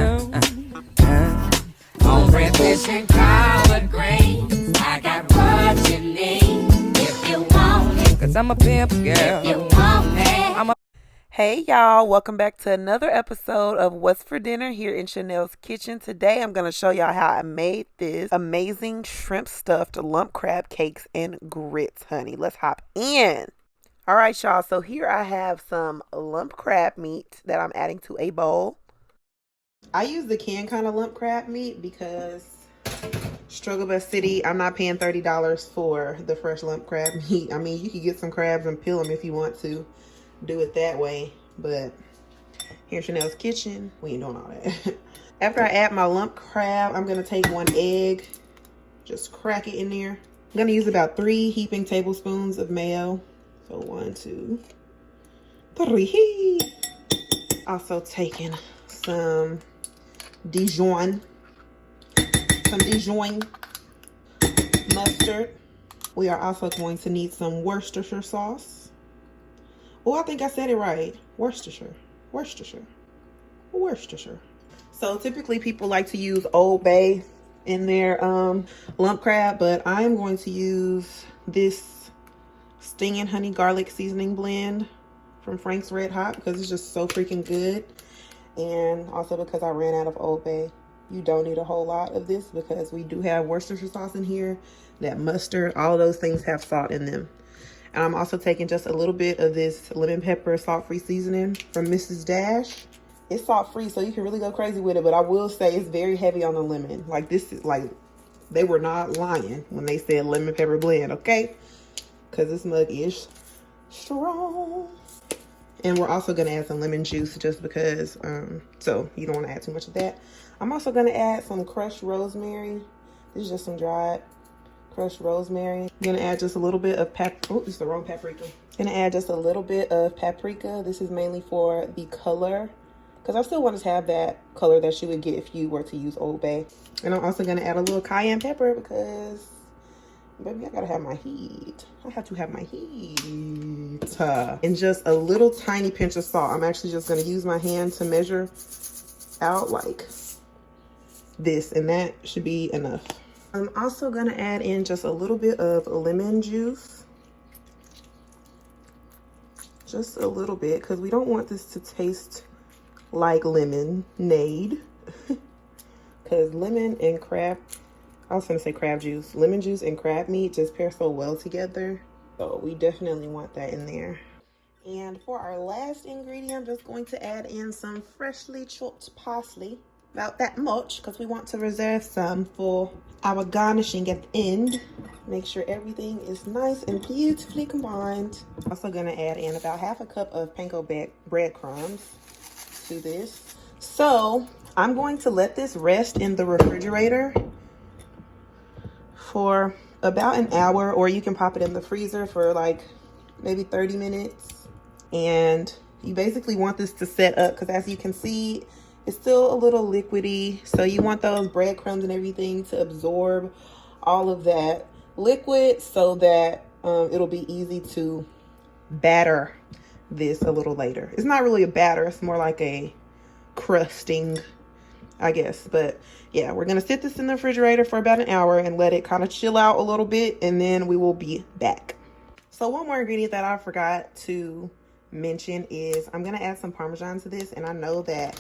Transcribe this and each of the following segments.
On breakfast and collard greens, I got what you need. If you want it, 'cause I'm a pimp girl. If you want it, Hey y'all, welcome back to another episode of What's for Dinner here in Chanel's kitchen. Today I'm going to show y'all how I made this amazing shrimp stuffed lump crab cakes and grits, honey. Let's hop in. All right, y'all, so here I have some lump crab meat that I'm adding to a bowl. I use the canned kind of lump crab meat because Struggle Bus City, I'm not paying $30 for the fresh lump crab meat. I mean, you can get some crabs and peel them if you want to do it that way, but here in Chanel's kitchen, we ain't doing all that. After I add my lump crab, I'm gonna take 1 egg, just crack it in there. I'm gonna use about 3 heaping tablespoons of mayo. So 1, 2, 3. Also taking some Dijon mustard. We are also going to need some Worcestershire sauce. Oh, I think I said it right. Worcestershire. So typically people like to use Old Bay in their lump crab, but I'm going to use this stinging honey garlic seasoning blend from Frank's Red Hot because it's just so freaking good. And also because I ran out of Old Bay. You don't need a whole lot of this because we do have Worcestershire sauce in here, that mustard, all those things have salt in them. And I'm also taking just a little bit of this lemon pepper salt-free seasoning from Mrs. Dash. It's salt-free, so you can really go crazy with it, but I will say it's very heavy on the lemon. Like, this is like, they were not lying when they said lemon pepper blend, okay? Because this mug is strong. And we're also going to add some lemon juice just because, so you don't want to add too much of that. I'm also going to add some crushed rosemary. This is just some dried crushed rosemary. I'm going to add just a little bit of oh, it's the wrong paprika. I'm going to add just a little bit of paprika. This is mainly for the color because I still want to have that color that you would get if you were to use Old Bay. And I'm also going to add a little cayenne pepper because, baby, I got to have my heat. I have to have my heat. And just a little tiny pinch of salt. I'm actually just going to use my hand to measure out like this, and that should be enough. I'm also going to add in just a little bit of lemon juice. Just a little bit, because we don't want this to taste like lemonade. Because lemon and crab, I was going to say crab juice. Lemon juice and crab meat just pair so well together. So we definitely want that in there. And for our last ingredient, I'm just going to add in some freshly chopped parsley. About that much, because we want to reserve some for our garnishing at the end. Make sure everything is nice and beautifully combined. Also going to add in about 1/2 cup of panko breadcrumbs to this. So I'm going to let this rest in the refrigerator for about an hour, or you can pop it in the freezer for like maybe 30 minutes. And you basically want this to set up because, as you can see, it's still a little liquidy, so you want those breadcrumbs and everything to absorb all of that liquid so that it'll be easy to batter this a little later. It's not really a batter, it's more like a crusting, I guess. But yeah, we're gonna sit this in the refrigerator for about an hour and let it kind of chill out a little bit, and then we will be back. So one more ingredient that I forgot to mention is I'm gonna add some Parmesan to this, and I know that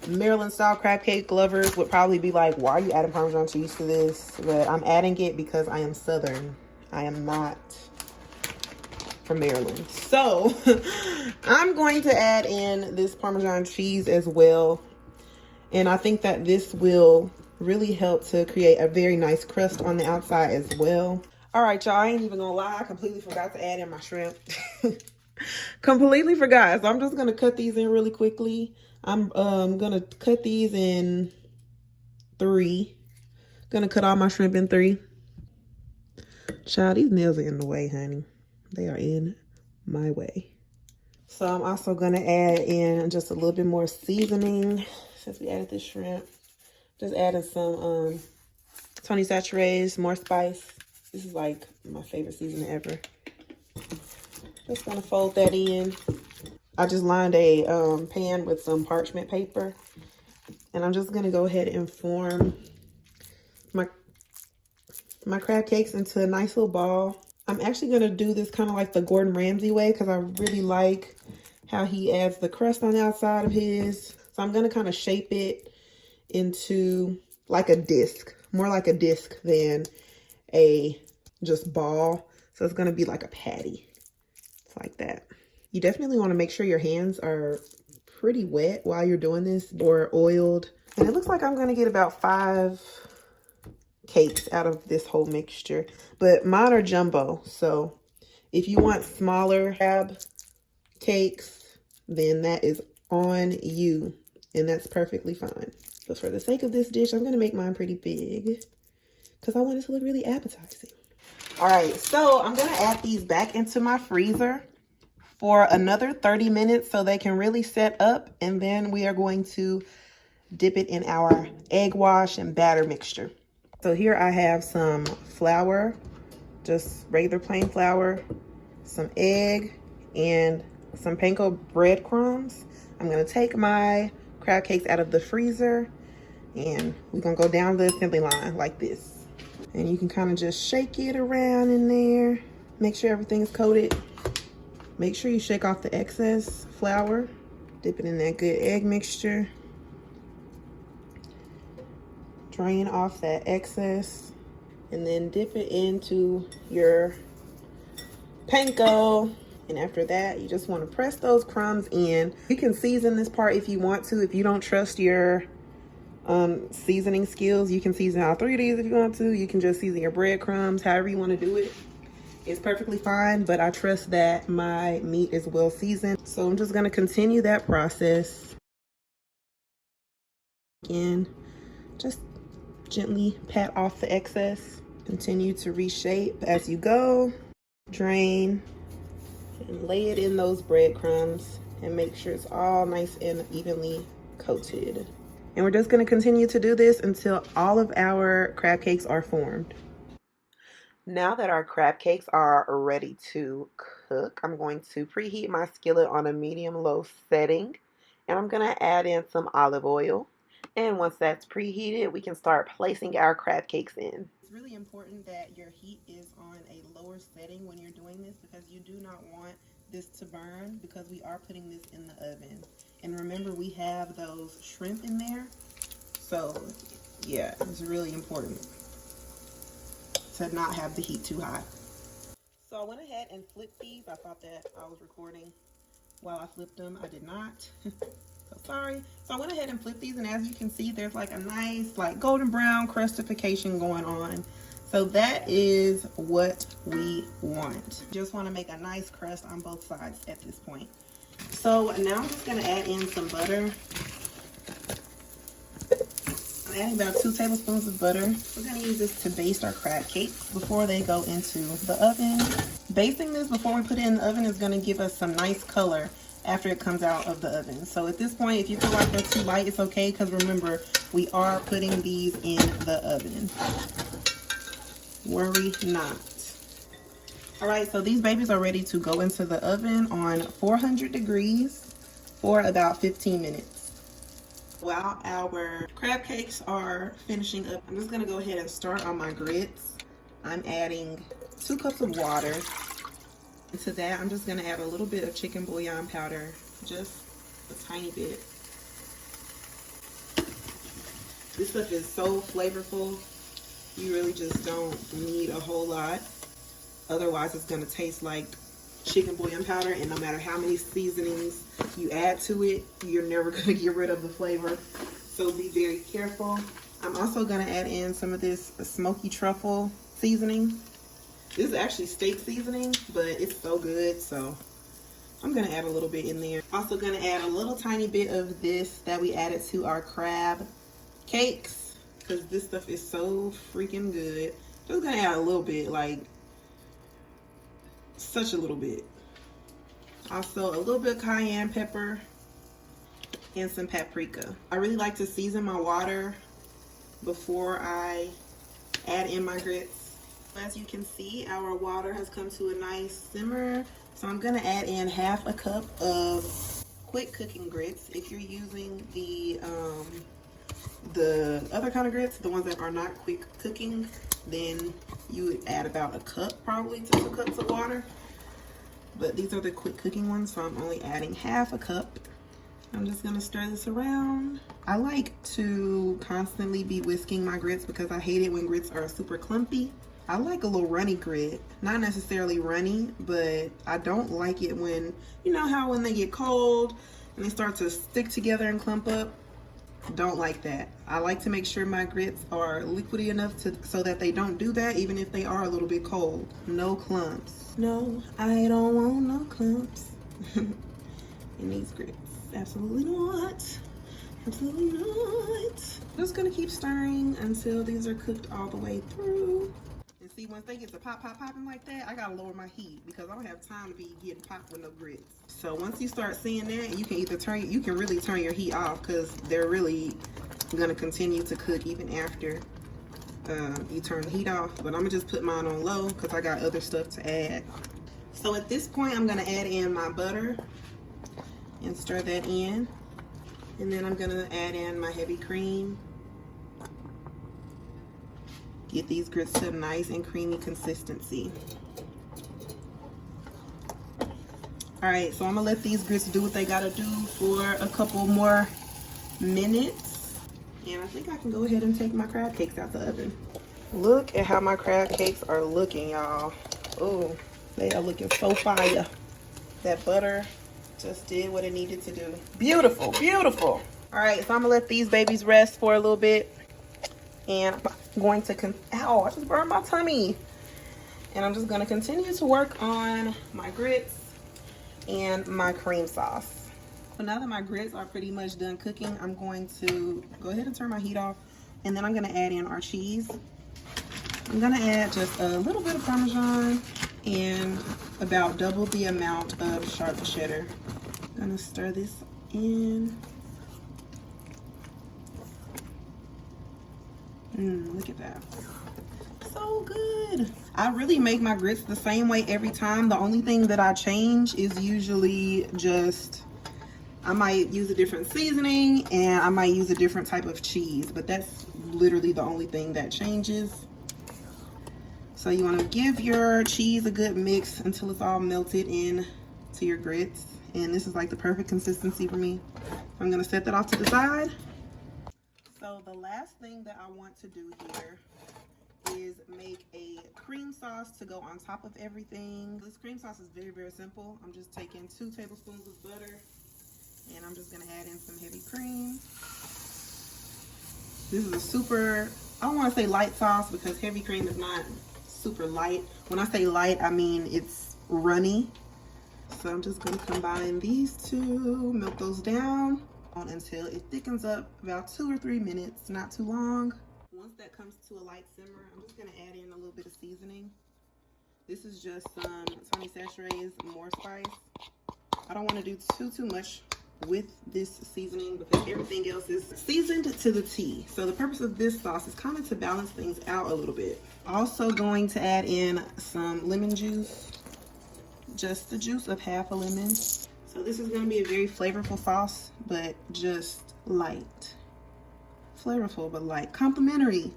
Maryland style crab cake lovers would probably be like, why are you adding Parmesan cheese to this? But I'm adding it because I am Southern. I am not from Maryland. So I'm going to add in this Parmesan cheese as well. And I think that this will really help to create a very nice crust on the outside as well. All right, y'all, I ain't even gonna lie. I completely forgot to add in my shrimp. Completely forgot. So I'm just gonna cut these in really quickly. I'm gonna cut these in 3. Gonna cut all my shrimp in 3. Child, these nails are in the way, honey. They are in my way. So I'm also gonna add in just a little bit more seasoning since we added the shrimp. Just adding some Tony Chachere's, more spice. This is like my favorite seasoning ever. Just gonna fold that in. I just lined a pan with some parchment paper And I'm just gonna go ahead and form my crab cakes into a nice little ball. I'm actually gonna do this kind of like the Gordon Ramsay way because I really like how he adds the crust on the outside of his. So I'm gonna kind of shape it into like a disc, more like a disc than a just ball. So it's gonna be like a patty. It's like that. You definitely want to make sure your hands are pretty wet while you're doing this, or oiled. And it looks like I'm gonna get about 5 cakes out of this whole mixture, but mine are jumbo. So if you want smaller crab cakes, then that is on you, and that's perfectly fine. But for the sake of this dish, I'm gonna make mine pretty big because I want it to look really appetizing. All right, so I'm gonna add these back into my freezer for another 30 minutes so they can really set up, and then we are going to dip it in our egg wash and batter mixture. So here I have some flour, just regular plain flour, some egg, and some panko breadcrumbs. I'm gonna take my crab cakes out of the freezer and we're gonna go down the assembly line like this. And you can kind of just shake it around in there. Make sure everything is coated. Make sure you shake off the excess flour. Dip it in that good egg mixture. Drain off that excess, and then dip it into your panko. And after that, you just want to press those crumbs in. You can season this part if you want to. If you don't trust your seasoning skills, you can season all 3 of these if you want to. You can just season your breadcrumbs, however you want to do it. It's perfectly fine, but I trust that my meat is well seasoned. So I'm just going to continue that process. Again, just gently pat off the excess. Continue to reshape as you go. Drain and lay it in those breadcrumbs and make sure it's all nice and evenly coated. And we're just going to continue to do this until all of our crab cakes are formed. Now that our crab cakes are ready to cook, I'm going to preheat my skillet on a medium-low setting, and I'm going to add in some olive oil. And once that's preheated, we can start placing our crab cakes in. It's really important that your heat is on a lower setting when you're doing this because you do not want this to burn because we are putting this in the oven. And remember, we have those shrimp in there. So yeah, it's really important to not have the heat too high. So I went ahead and flipped these. I thought that I was recording while I flipped them. I did not. So sorry. So I went ahead and flipped these, and as you can see, there's like a nice like golden brown crustification going on. So that is what we want. Just want to make a nice crust on both sides at this point. So now I'm just going to add in some butter. I'm adding about 2 tablespoons of butter. We're going to use this to baste our crab cakes before they go into the oven. Basting this before we put it in the oven is going to give us some nice color after it comes out of the oven. So at this point, if you feel like they're too light, it's okay, because remember, we are putting these in the oven. Worry not. All right, so these babies are ready to go into the oven on 400 degrees for about 15 minutes. While our crab cakes are finishing up, I'm just gonna go ahead and start on my grits. I'm adding 2 cups of water. And to that, I'm just gonna add a little bit of chicken bouillon powder, just a tiny bit. This stuff is so flavorful. You really just don't need a whole lot. Otherwise, it's gonna taste like chicken bouillon powder, and no matter how many seasonings you add to it, you're never gonna get rid of the flavor. So be very careful. I'm also gonna add in some of this Smoky Truffle seasoning. This is actually steak seasoning, but it's so good, so I'm gonna add a little bit in there. Also gonna add a little tiny bit of this that we added to our crab cakes, because this stuff is so freaking good. Just gonna add a little bit, like such a little bit. Also a little bit of cayenne pepper and some paprika. I really like to season my water before I add in my grits. As you can see, our water has come to a nice simmer. So I'm gonna add in half a cup of quick cooking grits. If you're using the the other kind of grits, the ones that are not quick cooking, then you would add about a cup, probably to 2 cups of water. But these are the quick cooking ones, so I'm only adding half a cup. I'm just gonna stir this around. I like to constantly be whisking my grits because I hate it when grits are super clumpy. I like a little runny grit, not necessarily runny, but I don't like it when, you know how when they get cold and they start to stick together and clump up? Don't like that. I like to make sure my grits are liquidy enough so that they don't do that, even if they are a little bit cold. No clumps. No, I don't want no clumps in these grits. Absolutely not. Absolutely not. I'm just gonna keep stirring until these are cooked all the way through. And see, once they get to popping like that, I gotta lower my heat because I don't have time to be getting popped with no grits. So once you start seeing that, you can really turn your heat off because they're really gonna continue to cook even after you turn the heat off. But I'm gonna just put mine on low because I got other stuff to add. So at this point, I'm gonna add in my butter and stir that in. And then I'm gonna add in my heavy cream. Get these grits to a nice and creamy consistency. All right, so I'm gonna let these grits do what they gotta do for a couple more minutes. And I think I can go ahead and take my crab cakes out the oven. Look at how my crab cakes are looking, y'all. Oh, they are looking so fire. That butter just did what it needed to do. Beautiful, beautiful. All right, so I'm gonna let these babies rest for a little bit. And I'm going to, ow, I just burned my tummy. And I'm just gonna continue to work on my grits and my cream sauce. So now that my grits are pretty much done cooking, I'm going to go ahead and turn my heat off. And then I'm gonna add in our cheese. I'm gonna add just a little bit of Parmesan and about double the amount of sharp cheddar. I'm gonna stir this in. Look at that. So good. I really make my grits the same way every time. The only thing that I change is usually just, I might use a different seasoning and I might use a different type of cheese, but that's literally the only thing that changes. So you want to give your cheese a good mix until it's all melted in to your grits. And this is like the perfect consistency for me. I'm going to set that off to the side. So the last thing that I want to do here is make a cream sauce to go on top of everything. This cream sauce is very, very simple. I'm just taking 2 tablespoons of butter and I'm just gonna add in some heavy cream. This is a super, I don't wanna say light sauce because heavy cream is not super light. When I say light, I mean it's runny. So I'm just gonna combine these two, melt those down until it thickens up about 2 or 3 minutes, not too long. Once that comes to a light simmer, I'm just gonna add in a little bit of seasoning. This is just some Tony Chachere's more spice. I don't want to do too much with this seasoning because everything else is seasoned to the T. So the purpose of this sauce is kind of to balance things out a little bit. Also going to add in some lemon juice, just the juice of half a lemon. So this is going to be a very flavorful sauce, but just light. Flavorful, but light. Complimentary,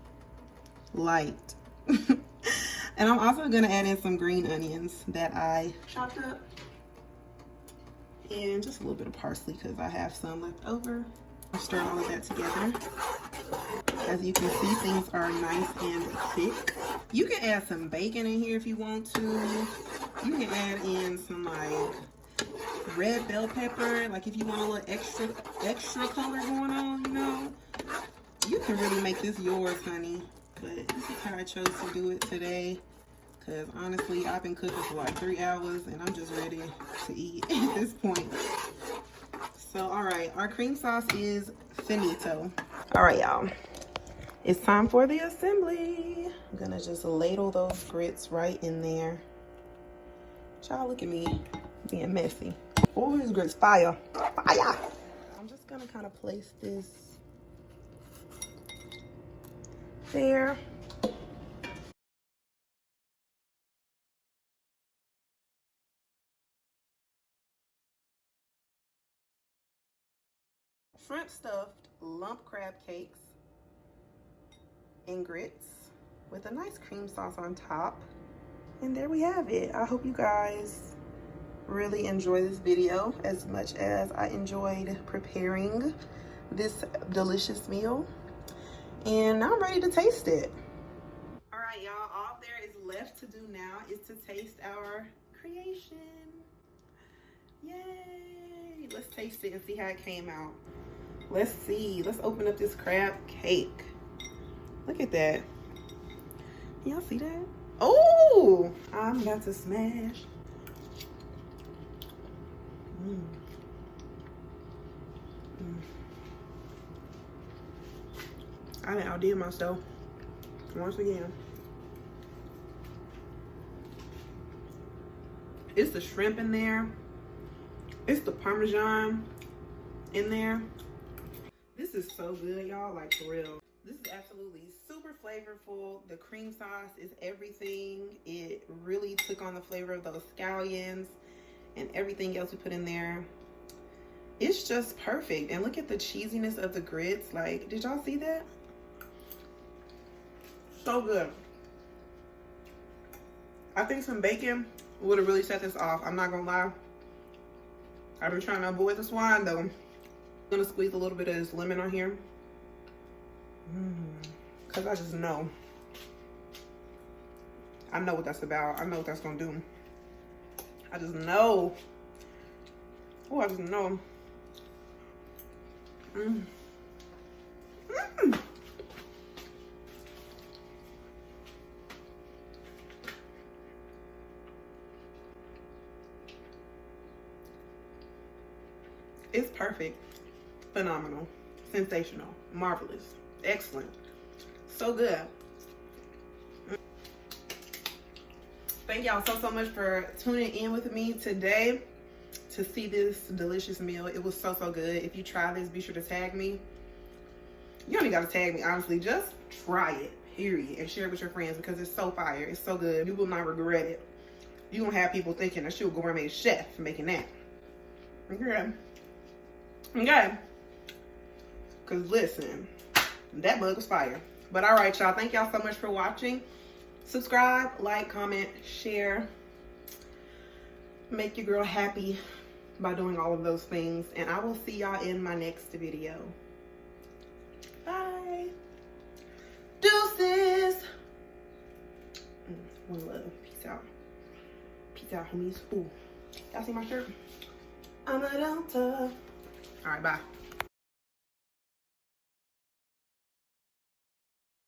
light. And I'm also going to add in some green onions that I chopped up. And just a little bit of parsley because I have some left over. I'll stir all of that together. As you can see, things are nice and thick. You can add some bacon in here if you want to. You can add in some like red bell pepper, like if you want a little extra color going on, you know. You can really make this yours, honey. But this is how I chose to do it today. Because honestly, I've been cooking for like 3 hours and I'm just ready to eat at this point. So, all right, our cream sauce is finito. All right, y'all. It's time for the assembly. I'm gonna just ladle those grits right in there. Y'all, look at me being messy. Oh, these grits fire. Fire! I'm just gonna kind of place this there. Shrimp stuffed lump crab cakes and grits with a nice cream sauce on top. And there we have it. I hope you guys really enjoy this video as much as I enjoyed preparing this delicious meal. And now I'm ready to taste it. All right, y'all, all there is left to do now is to taste our creation. Yay! Let's taste it and see how it came out. Let's see. Let's open up this crab cake. Look at that. Y'all see that? Oh! I'm about to smash. I done outdid myself once again. It's the shrimp in there. It's the Parmesan in there. This is so good, y'all, like for real. This is absolutely super flavorful. The cream sauce is everything. It really took on the flavor of those scallions and everything else we put in there. It's just perfect. And look at the cheesiness of the grits. Like, did y'all see that? So good. I think some bacon would have really set this off. I'm not gonna lie. I've been trying to avoid the swine though. I'm gonna squeeze a little bit of this lemon on here. Cause I just know. I know what that's about. I know what that's gonna do. I just know. Oh, I just know. It's perfect, phenomenal, sensational, marvelous, excellent, so good. Thank y'all so much for tuning in with me today to see this delicious meal. It was so good. If you try this, be sure to tag me. You don't even gotta tag me, honestly. Just try it, period, and share it with your friends because it's so fire. It's so good. You will not regret it. You gonna have people thinking that you're a gourmet chef making that. Okay. Cause listen, that mug was fire. But all right, y'all. Thank y'all so much for watching. Subscribe, like, comment, share. Make your girl happy by doing all of those things. And I will see y'all in my next video. Bye. Deuces. One love. Peace out. Peace out, homies. Ooh. Y'all see my shirt? I'm a Delta. All right, bye.